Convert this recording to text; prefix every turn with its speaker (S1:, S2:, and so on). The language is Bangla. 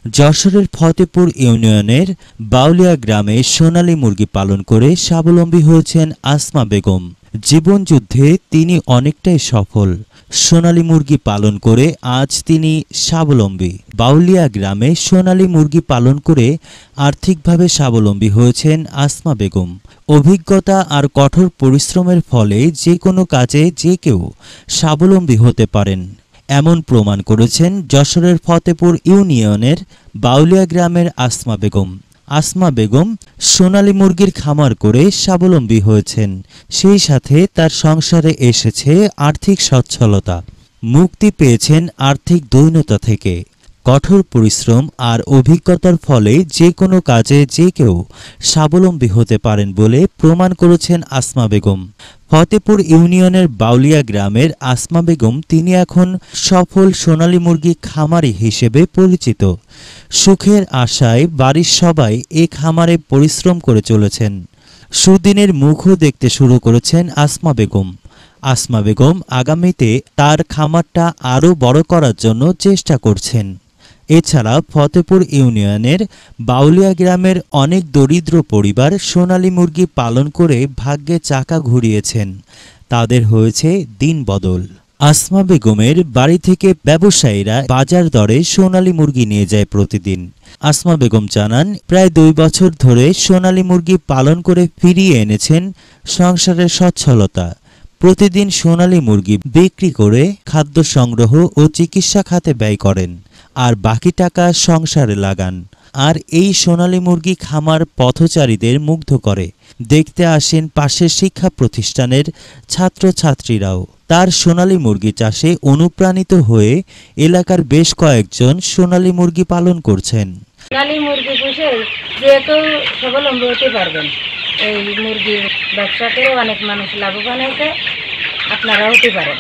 S1: যশোরের ফতেপুর ইউনিয়নের বাউলিয়া গ্রামে সোনালী মুরগি পালন করে স্বাবলম্বী হয়েছেন আসমা বেগম। জীবনযুদ্ধে তিনি অনেকটাই সফল। সোনালী মুরগি পালন করে আজ তিনি স্বাবলম্বী। বাউলিয়া গ্রামে সোনালী মুরগি পালন করে আর্থিকভাবে স্বাবলম্বী হয়েছেন আসমা বেগম। অভিজ্ঞতা আর কঠোর পরিশ্রমের ফলে যে কোনো কাজে যে কেউ স্বাবলম্বী হতে পারেন, এমন প্রমাণ করেছেন যশোরের ফতেপুর ইউনিয়নের বাউলিয়া গ্রামের আসমা বেগম। আসমা বেগম সোনালী মুরগির খামার করে স্বাবলম্বী হয়েছেন, সেই সাথে তার সংসারে এসেছে আর্থিক সচ্ছলতা। মুক্তি পেয়েছেন আর্থিক দৈন্যতা থেকে। কঠোর পরিশ্রম আর অভিজ্ঞতার ফলে যে কোনো কাজে যে কেউ স্বাবলম্বী হতে পারেন বলে প্রমাণ করেছেন আসমা বেগম। ফতেপুর ইউনিয়নের বাউলিয়া গ্রামের আসমা বেগম তিনি এখন সফল সোনালী মুরগি খামারি হিসেবে পরিচিত। সুখের আশায় বাড়ির সবাই এ খামারে পরিশ্রম করে চলেছেন। সুদিনের মুখও দেখতে শুরু করেছেন আসমা বেগম। আসমা বেগম আগামীতে তার খামারটা আরও বড় করার জন্য চেষ্টা করছেন। এছাড়া ফতেপুর ইউনিয়নের বাউলিয়া গ্রামের অনেক দরিদ্র পরিবার সোনালী মুরগি পালন করে ভাগ্যে চাকা ঘুরিয়েছেন। তাদের হয়েছে দিন বদল। আসমা বেগমের বাড়ি থেকে ব্যবসায়ীরা বাজার দরে সোনালী মুরগি নিয়ে যায় প্রতিদিন। আসমা বেগম জানান, প্রায় 2 বছর ধরে সোনালী মুরগি পালন করে ফিরিয়ে এনেছেন সংসারের সচ্ছলতা। প্রতিদিন সোনালী মুরগি বিক্রি করে খাদ্য সংগ্রহ ও চিকিৎসা খাতে ব্যয় করেন, আর বাকি টাকা সংসারে লাগান। আর এই সোনালী মুরগি খামার পথচারীদের মুগ্ধ করে। দেখতে আসেন পাশের শিক্ষা প্রতিষ্ঠানের ছাত্রছাত্রীরাও। তার সোনালী মুরগি চাষে অনুপ্রাণিত হয়ে এলাকার বেশ কয়েকজন সোনালী মুরগি পালন করছেন।
S2: সোনালী মুরগি পুষে যে কেউ স্বাবলম্বী হতে পারবেন। এই মুরগির ব্যবসা করে অনেক মানুষ লাভবান হয়েছে, আপনারা হতে পারেন।